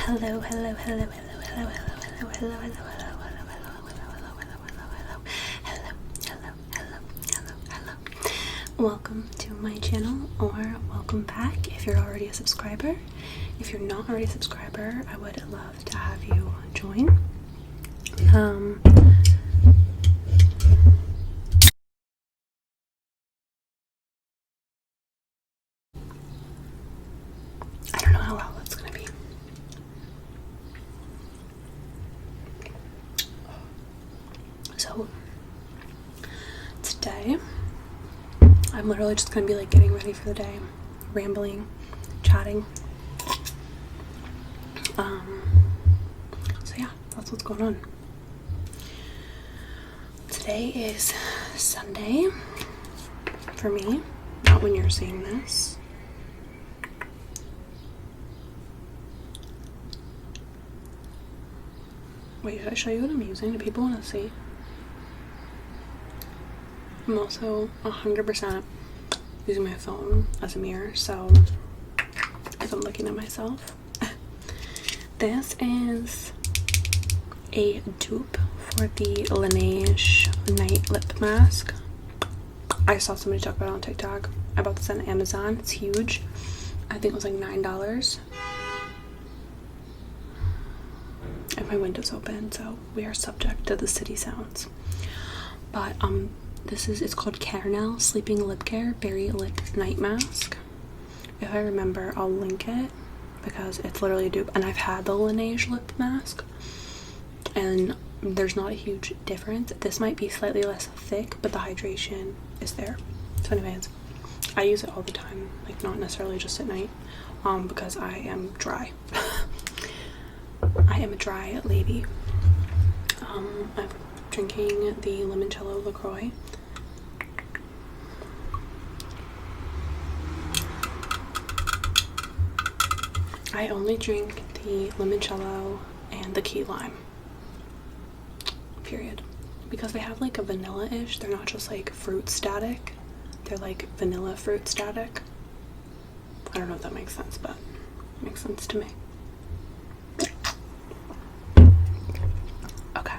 Hello, hello, hello, hello, hello, hello, hello, hello, hello, hello, hello. Welcome to my channel, or welcome back if you're already a subscriber. If you're not already a subscriber, I would love to have you join. I don't know how loud that's gonna be. So today I'm literally just gonna be like getting ready for the day, rambling, chatting. So yeah, that's what's going on. Today is Sunday for me, not when you're seeing this. Wait, should I show you what I'm using? Do people want to see? I'm also 100% using my phone as a mirror, so if I'm looking at myself. This is a dupe for the Laneige Night Lip Mask. I saw somebody talk about it on TikTok. I bought this on Amazon. It's huge. I think it was like $9. And my window's open, so we are subject to the city sounds. But it's called Caramel Sleeping Lip Care Berry Lip Night Mask. If I remember, I'll link it because it's literally a dupe. And I've had the Laneige lip mask, and there's not a huge difference. This might be slightly less thick, but the hydration is there. So anyways, I use it all the time, like not necessarily just at night, because I am dry. I am a dry lady. I'm drinking the limoncello LaCroix. I only drink the limoncello and the key lime. Period. Because they have like a vanilla-ish. They're not just like fruit static. They're like vanilla fruit static. I don't know if that makes sense, but it makes sense to me. Okay.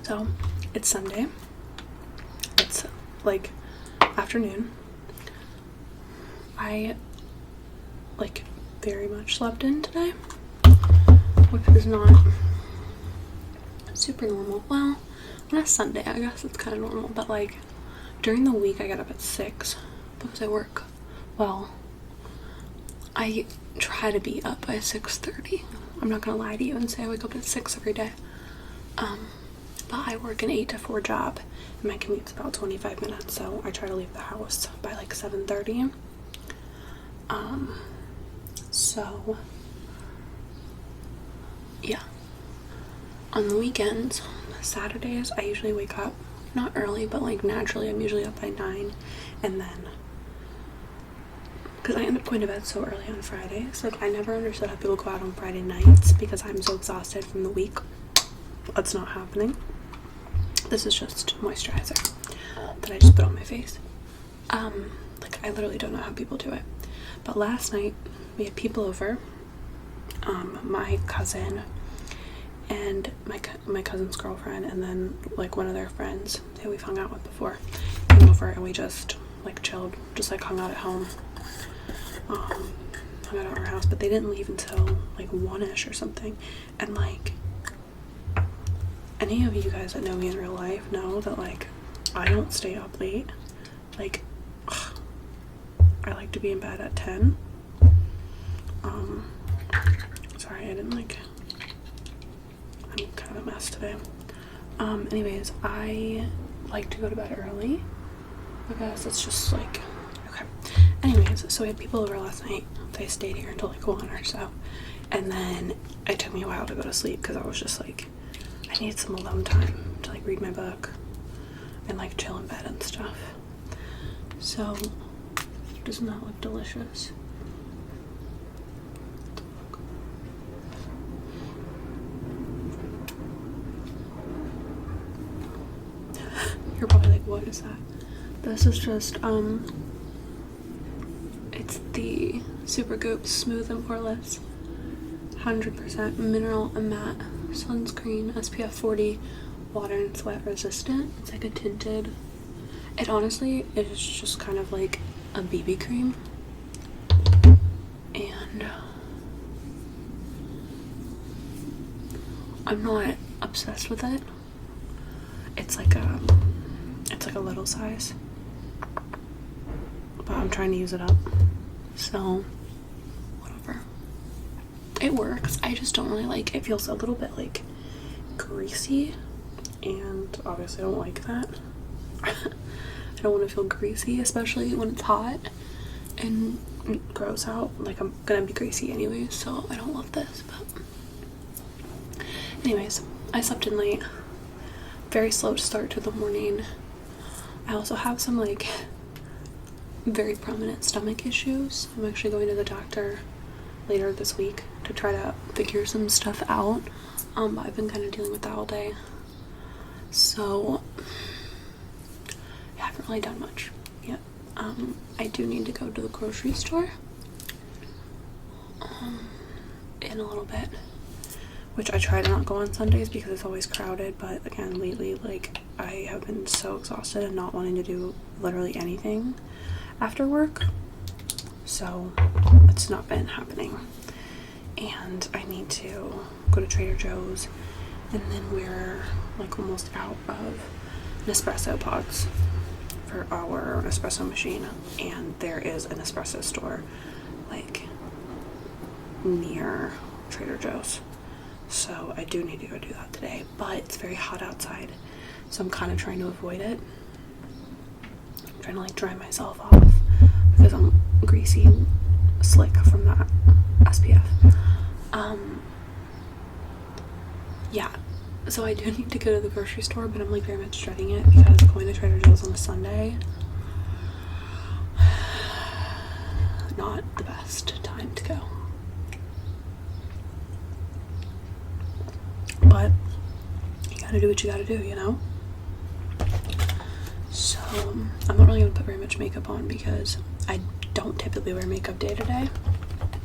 So, it's Sunday. It's like afternoon. I like very much slept in today, which is not super normal. Well, on a Sunday, I guess it's kind of normal, but like during the week, I get up at 6 because I work. Well, I try to be up by 6:30. I'm not gonna lie to you and say I wake up at 6 every day. But I work an 8 to 4 job, and my commute's about 25 minutes, so I try to leave the house by like 7:30. So yeah. On the weekends, Saturdays, I usually wake up not early, but like naturally I'm usually up by 9, and then because I end up going to bed so early on Fridays, like I never understood how people go out on Friday nights because I'm so exhausted from the week. That's not happening. This is just moisturizer that I just put on my face. Like I literally don't know how people do it. But last night we had people over. My cousin and my cousin's girlfriend, and then like one of their friends who we've hung out with before came over, and we just like chilled, just like hung out at home, hung out at our house. But they didn't leave until like 1ish or something. And like any of you guys that know me in real life know that like I don't stay up late. Like I like to be in bed at 10. Sorry, I didn't like, I'm kind of a mess today. Anyways, I like to go to bed early because it's just like, okay. Anyways, so we had people over last night. They stayed here until like 1 or so. And then it took me a while to go to sleep because I was just like, I need some alone time to like read my book and like chill in bed and stuff. So, doesn't that look delicious? You're probably like, what is that? This is just, it's the Supergoop Smooth and Poreless 100% mineral and matte sunscreen, SPF 40, water and sweat resistant. It's like a tinted, it honestly is just kind of like a BB cream, and I'm not obsessed with it. It's like a little size, but I'm trying to use it up, so whatever. It works. I just don't really like it. Feels a little bit like greasy, and obviously I don't like that. I don't want to feel greasy, especially when it's hot and gross out. Like, I'm gonna be greasy anyways, so I don't love this. But anyways, I slept in late. Very slow start to the morning. I also have some like very prominent stomach issues. I'm actually going to the doctor later this week to try to figure some stuff out. But I've been kind of dealing with that all day, so I haven't really done much yet. I do need to go to the grocery store in a little bit, which I try to not go on Sundays because it's always crowded. But again, lately, like, I have been so exhausted and not wanting to do literally anything after work, so it's not been happening. And I need to go to Trader Joe's, and then we're like almost out of Nespresso pods for our espresso machine, and there is an espresso store like near Trader Joe's, so I do need to go do that today. But it's very hot outside, so I'm kind of trying to avoid it. I'm trying to like dry myself off because I'm greasy and slick from that SPF. Yeah, so I do need to go to the grocery store, but I'm like very much dreading it because going to Trader Joe's on a Sunday, not the best time to go. But you gotta do what you gotta do, you know? So I'm not really gonna put very much makeup on because I don't typically wear makeup day to day,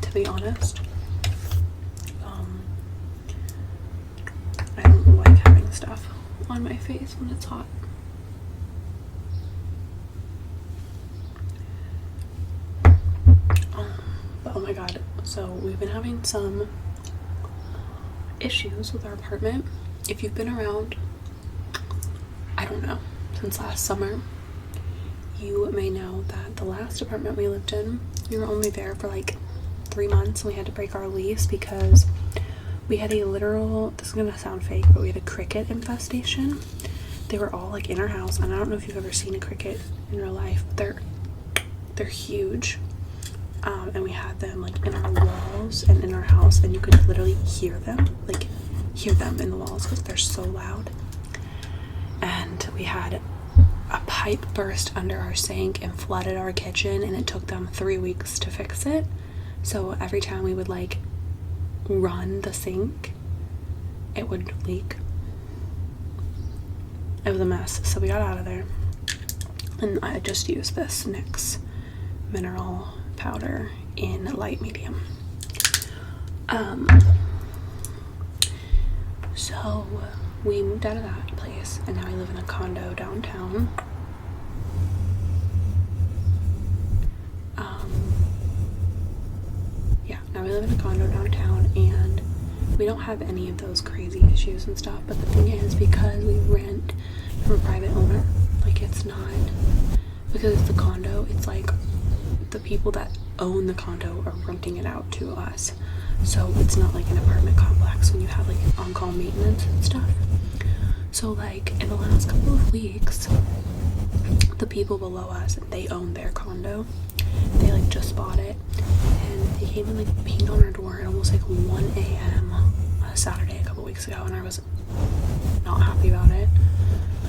to be honest. I don't like having stuff on my face when it's hot. But oh my god, so we've been having some issues with our apartment. If you've been around, I don't know, since last summer, you may know that the last apartment we lived in, we were only there for like 3 months, and we had to break our lease because we had a literal, this is gonna sound fake, but we had a cricket infestation. They were all like in our house, and I don't know if you've ever seen a cricket in real life, but they're huge. And we had them like in our walls and in our house, and you could literally hear them in the walls because they're so loud. And we had a pipe burst under our sink and flooded our kitchen, and it took them 3 weeks to fix it. So every time we would like run the sink, it would leak. It was a mess. So we got out of there, and I just used this NYX mineral powder in light medium. So we moved out of that place, and now I live in a condo downtown. Now we live in a condo downtown, and we don't have any of those crazy issues and stuff. But the thing is, because we rent from a private owner, like, it's not, because it's a condo, it's like the people that own the condo are renting it out to us. So it's not like an apartment complex when you have like on-call maintenance and stuff. So like in the last couple of weeks, the people below us, they own their condo. They like just bought it, and they came and like banged on our door at almost like 1 a.m. on a Saturday a couple weeks ago, and I was not happy about it.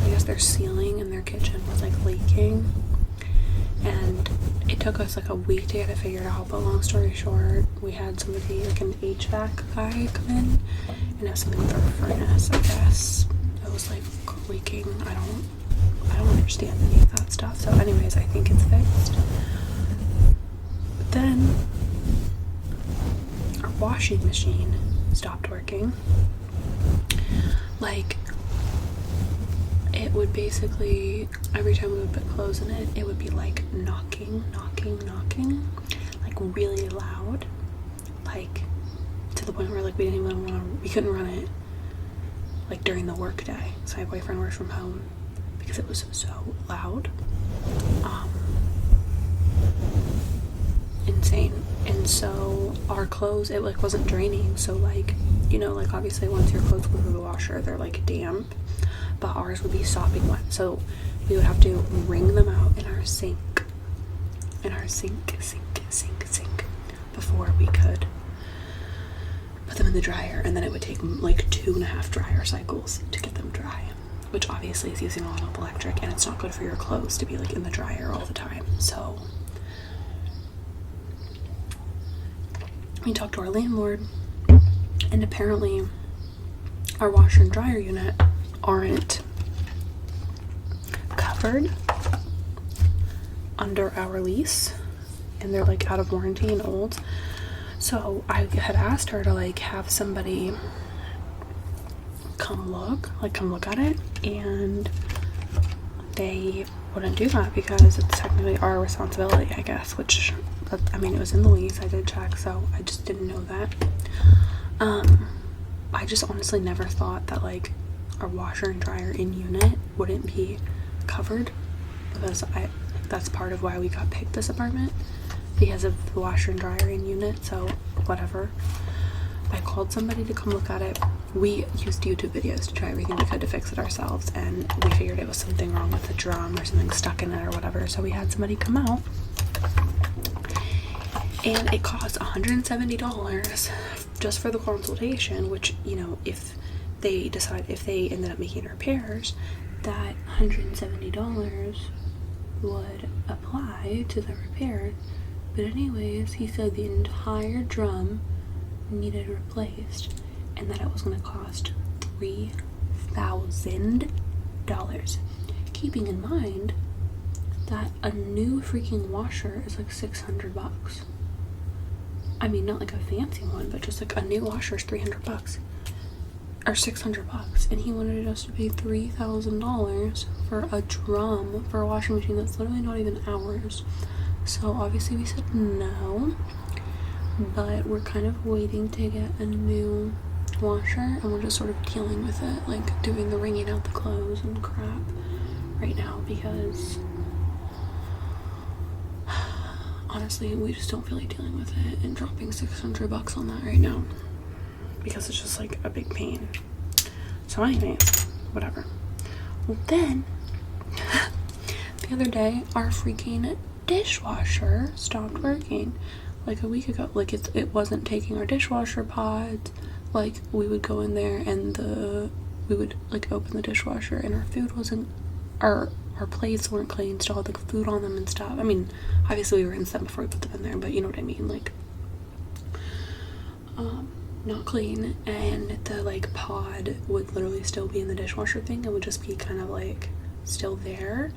I guess their ceiling in their kitchen was like leaking, and it took us like a week to get it figured out. But long story short, we had somebody, like an HVAC guy, come in and have something with our furnace. I guess it was like leaking. I don't understand any of that stuff. So anyways, I think it's fixed. But then our washing machine stopped working. Like, it would basically, every time we would put clothes in it, it would be like knocking, like really loud, like to the point where like we couldn't run it like during the work day. So my boyfriend works from home because it was so loud. Insane. And so our clothes, it like wasn't draining, so like, you know, like obviously once your clothes go through the washer they're like damp, but ours would be sopping wet, so we would have to wring them out in our sink before we could put them in the dryer, and then it would take like 2.5 dryer cycles to get them dry, which obviously is using a lot of electric, and it's not good for your clothes to be like in the dryer all the time. So we talked to our landlord, and apparently our washer and dryer unit aren't covered under our lease, and they're like out of warranty and old. So I had asked her to like have somebody come look at it, and they wouldn't do that because it's technically our responsibility, I guess, which, I mean, it was in the lease, I did check, so I just didn't know that. I just honestly never thought that like our washer and dryer in unit wouldn't be covered, because that's part of why we got picked this apartment, because of the washer and dryer in unit. So whatever, I called somebody to come look at it. We used YouTube videos to try everything we could to fix it ourselves, and we figured it was something wrong with the drum or something stuck in it or whatever, so we had somebody come out, and it cost $170 just for the consultation, which, you know, if they ended up making repairs, that $170 would apply to the repair. But anyways, he said the entire drum needed replaced, and that it was going to cost $3,000, keeping in mind that a new freaking washer is like $600. I mean, not like a fancy one, but just like a new washer is $300 or $600, and he wanted us to pay $3,000 for a drum for a washing machine that's literally not even ours. So obviously we said no, but we're kind of waiting to get a new washer, and we're just sort of dealing with it, like doing the wringing out the clothes and crap right now, because honestly we just don't feel like dealing with it and dropping $600 on that right now, because it's just like a big pain. So anyways, whatever. Well, then the other day our freaking dishwasher stopped working like a week ago. Like it wasn't taking our dishwasher pods. Like we would go in there and we would like open the dishwasher, and our food wasn't, our plates weren't clean, still had like food on them and stuff. I mean, obviously we rinsed them before we put them in there, but you know what I mean, like not clean, and the like pod would literally still be in the dishwasher thing. It would just be kind of like still there.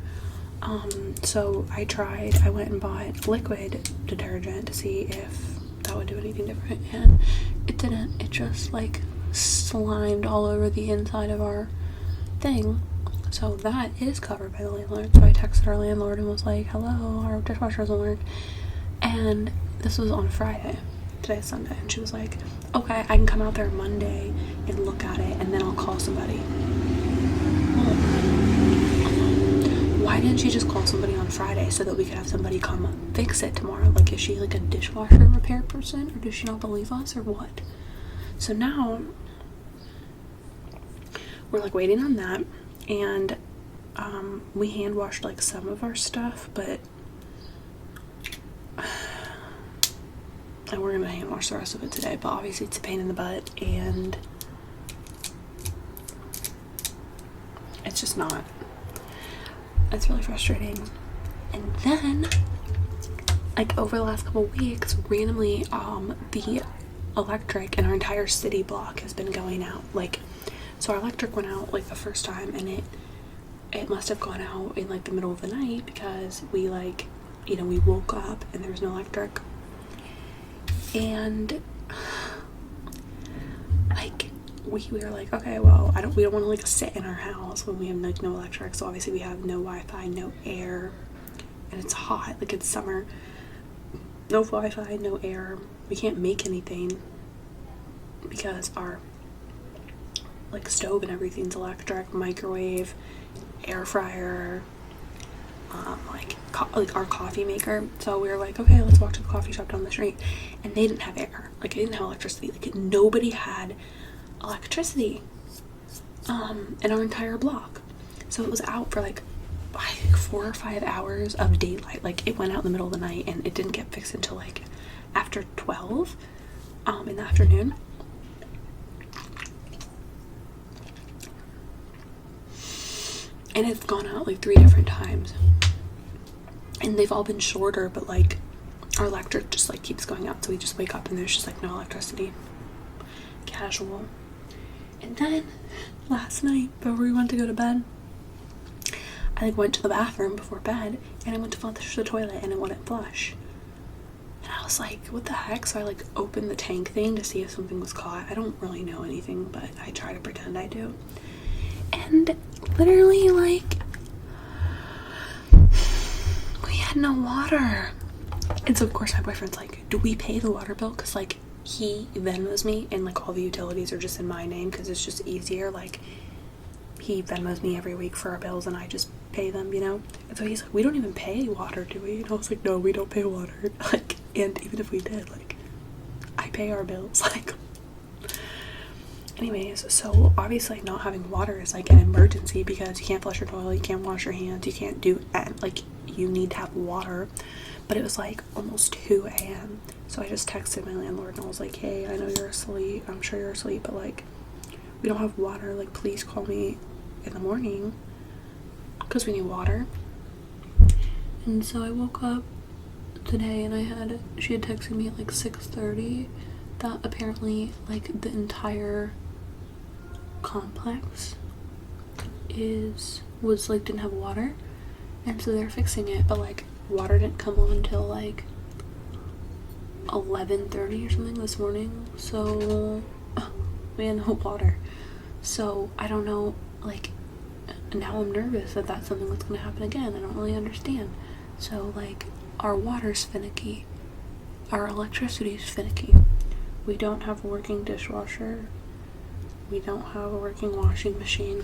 So I went and bought liquid detergent to see if that would do anything different, and it didn't. It just like slimed all over the inside of our thing. So that is covered by the landlord. So I texted our landlord and was like, hello, our dishwasher doesn't work. And this was on Friday. Today's Sunday. And she was like, okay, I can come out there Monday and look at it, and then I'll call somebody. Well, why didn't she just call somebody on Friday so that we could have somebody come fix it tomorrow? Like, is she like a dishwasher repair person, or does she not believe us, or what? So now we're like waiting on that, and we hand washed like some of our stuff, but and we're gonna hand wash the rest of it today, but obviously it's a pain in the butt, and it's just not. It's really frustrating. And then, like, over the last couple weeks, randomly, the electric in our entire city block has been going out. Like, so our electric went out like the first time, and it must have gone out in like the middle of the night, because we, like, you know, we woke up and there was no electric. And we were like, okay, well, we don't want to like sit in our house when we have like no electric. So obviously we have no Wi-Fi, no air, and it's hot, like it's summer. No Wi-Fi, no air. We can't make anything because our like stove and everything's electric, microwave, air fryer, like our coffee maker. So we were like, okay, let's walk to the coffee shop down the street, and they didn't have air, like they didn't have electricity, like nobody had electricity in our entire block. So it was out for like 4 or 5 hours of daylight. Like it went out in the middle of the night, and it didn't get fixed until like after 12 in the afternoon. And it's gone out like 3 different times, and they've all been shorter, but like our electric just like keeps going out, so we just wake up and there's just like no electricity. Casual. And then last night before we went to go to bed, I like went to the bathroom before bed, and I went to flush the toilet and it wouldn't flush, and I was like, what the heck? So I like opened the tank thing to see if something was caught. I don't really know anything, but I try to pretend I do. And literally, like, we had no water. And so, of course, my boyfriend's like, do we pay the water bill? Because, like, he Venmos me, and, like, all the utilities are just in my name because it's just easier. Like, he Venmos me every week for our bills, and I just pay them, you know? And so he's like, we don't even pay water, do we? And I was like, no, we don't pay water. Like, and even if we did, like, I pay our bills. Like, anyways, so obviously not having water is like an emergency because you can't flush your toilet, you can't wash your hands, you can't do like, you need to have water. But it was like almost 2 a.m. So I just texted my landlord and I was like, hey, I know you're asleep, I'm sure you're asleep, but like we don't have water, like please call me in the morning because we need water. And so I woke up today and she had texted me at like 6:30 that apparently like the entire complex was like didn't have water, and so they're fixing it, but like water didn't come on until like 11:30 or something this morning, so we had no water. So I don't know, like now I'm nervous that that's something that's gonna happen again. I don't really understand. So like our water's finicky, our electricity's finicky, we don't have a working dishwasher, we don't have a working washing machine,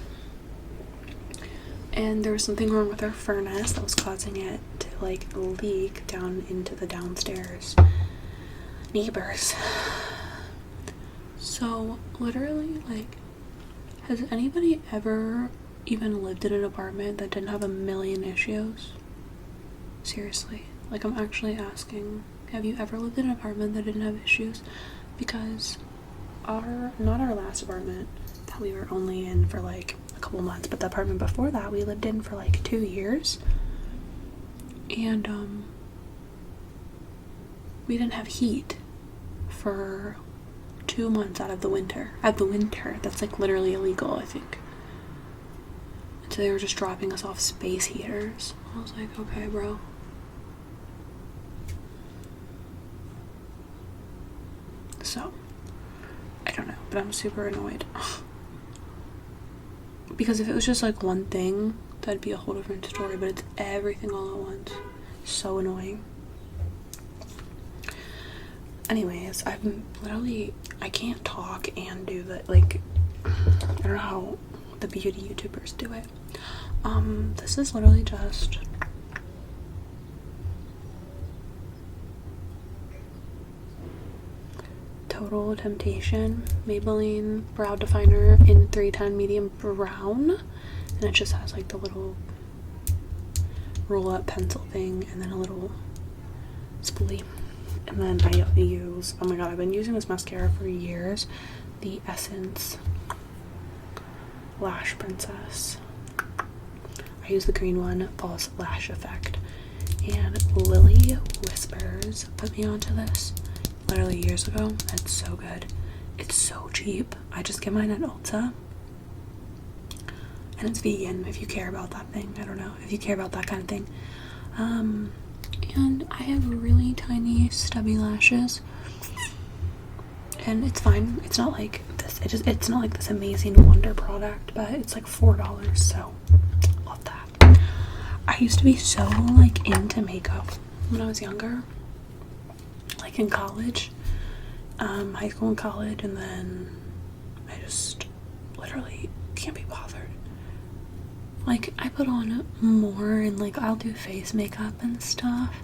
and there was something wrong with our furnace that was causing it to like leak down into the downstairs neighbors. So literally, like, has anybody ever even lived in an apartment that didn't have a million issues? Seriously, like, I'm actually asking, have you ever lived in an apartment that didn't have issues? Because not our last apartment that we were only in for like a couple months, but the apartment before that we lived in for like 2 years, and we didn't have heat for 2 months out of the winter. That's like literally illegal, I think. And so they were just dropping us off space heaters. I was like, okay, bro. So I don't know, but I'm super annoyed. Because if it was just like one thing, that'd be a whole different story, but it's everything all at once. So annoying. Anyways, I can't talk and do that, like, I don't know how the beauty YouTubers do it. This is literally just Total Temptation Maybelline Brow Definer in 310 Medium Brown, and it just has like the little roll-up pencil thing and then a little spoolie. And then I use, oh my god, I've been using this mascara for years, the Essence Lash Princess. I use the green one, False Lash Effect, and Lily Whispers put me onto this literally years ago. It's so good. It's so cheap. I just get mine at Ulta, and it's vegan if you care about that thing. I don't know if you care about that kind of thing. And I have really tiny stubby lashes, and it's fine. It's not like this. It's not like this amazing wonder product, but it's like $4, so love that. I used to be so like into makeup when I was younger, like in college, high school and college, and then I just literally can't be bothered. Like, I put on more, and like I'll do face makeup and stuff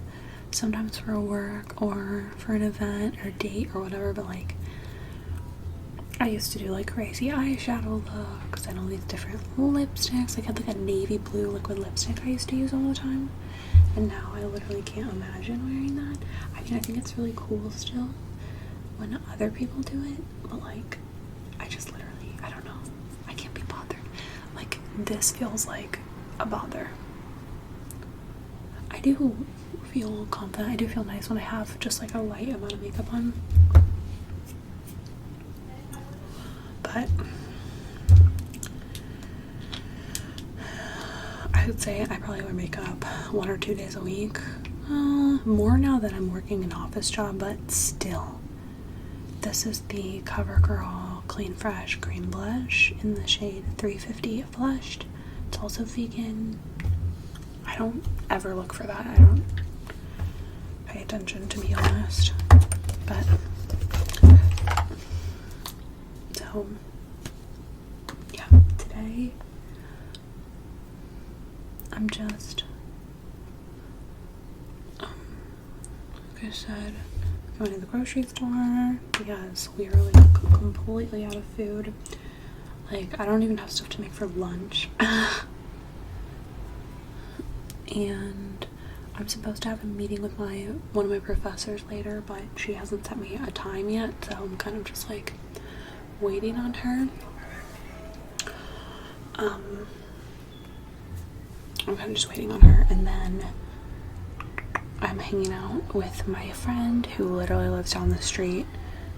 sometimes for work or for an event or date or whatever, but like I used to do like crazy eyeshadow looks and all these different lipsticks. Like I had like a navy blue liquid lipstick I used to use all the time, and now I literally can't imagine wearing that. I mean, I think it's really cool still when other people do it, but like I just literally, I don't know, I can't be bothered. Like, this feels like a bother. I do feel confident, I do feel nice when I have just like a light amount of makeup on, but I would say I probably wear makeup 1 or 2 days a week. More now that I'm working an office job, but still. This is the CoverGirl Clean Fresh Cream Blush in the shade 350 Flushed. It's also vegan. I don't ever look for that. I don't pay attention, to be honest. But, so, yeah, today I'm just, like I said, going to the grocery store because we are like completely out of food. Like, I don't even have stuff to make for lunch. And I'm supposed to have a meeting with one of my professors later, but she hasn't sent me a time yet, so I'm kind of just like waiting on her. I'm kind of just waiting on her, and then I'm hanging out with my friend who literally lives down the street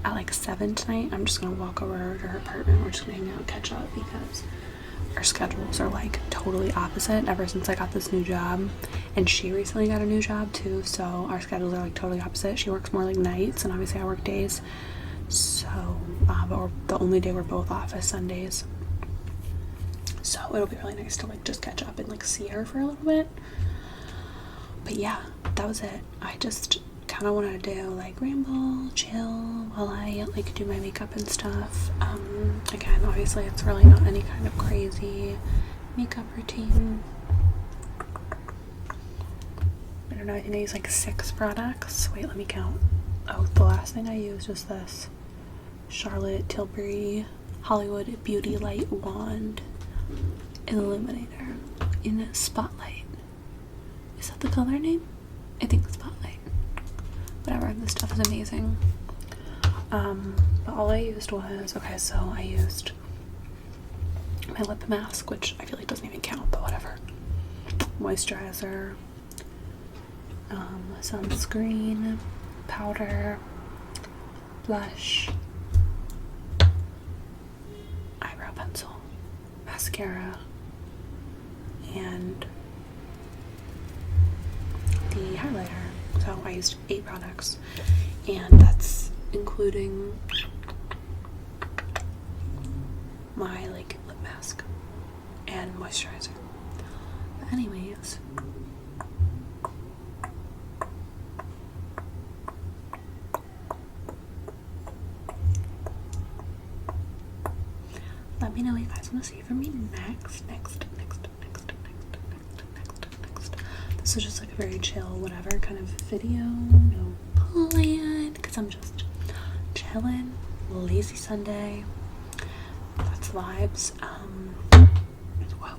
at like 7 tonight. I'm just gonna walk over to her apartment. We're just gonna hang out and catch up because our schedules are like totally opposite ever since I got this new job, and she recently got a new job too, so our schedules are like totally opposite. She works more like nights, and obviously I work days, so but the only day we're both off is Sundays, so it'll be really nice to like just catch up and like see her for a little bit. But yeah, that was it. I just kind of wanted to do like ramble, chill while I like do my makeup and stuff. Again, obviously it's really not any kind of crazy makeup routine. I don't know, I think I use like 6 products. Wait, let me count. Oh, the last thing I used was this Charlotte Tilbury Hollywood Beauty Light Wand Illuminator in Spotlight. Is that the color name? I think Spotlight. Whatever, this stuff is amazing. But all I used was, okay, so I used my lip mask, which I feel like doesn't even count, but whatever. Moisturizer, sunscreen, powder, blush, eyebrow pencil, mascara, and the highlighter. So I used 8 products, and that's including my like lip mask and moisturizer. But anyways, let me know what you guys want to see from me next. This is just like a very chill, whatever kind of video. No plan, because I'm just chilling. Lazy Sunday. That's vibes. Well,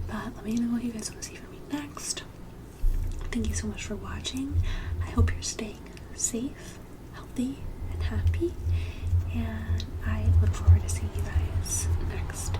but let me know what you guys want to see from me next. Thank you so much for watching. I hope you're staying safe, healthy, and happy. And I look forward to seeing you guys next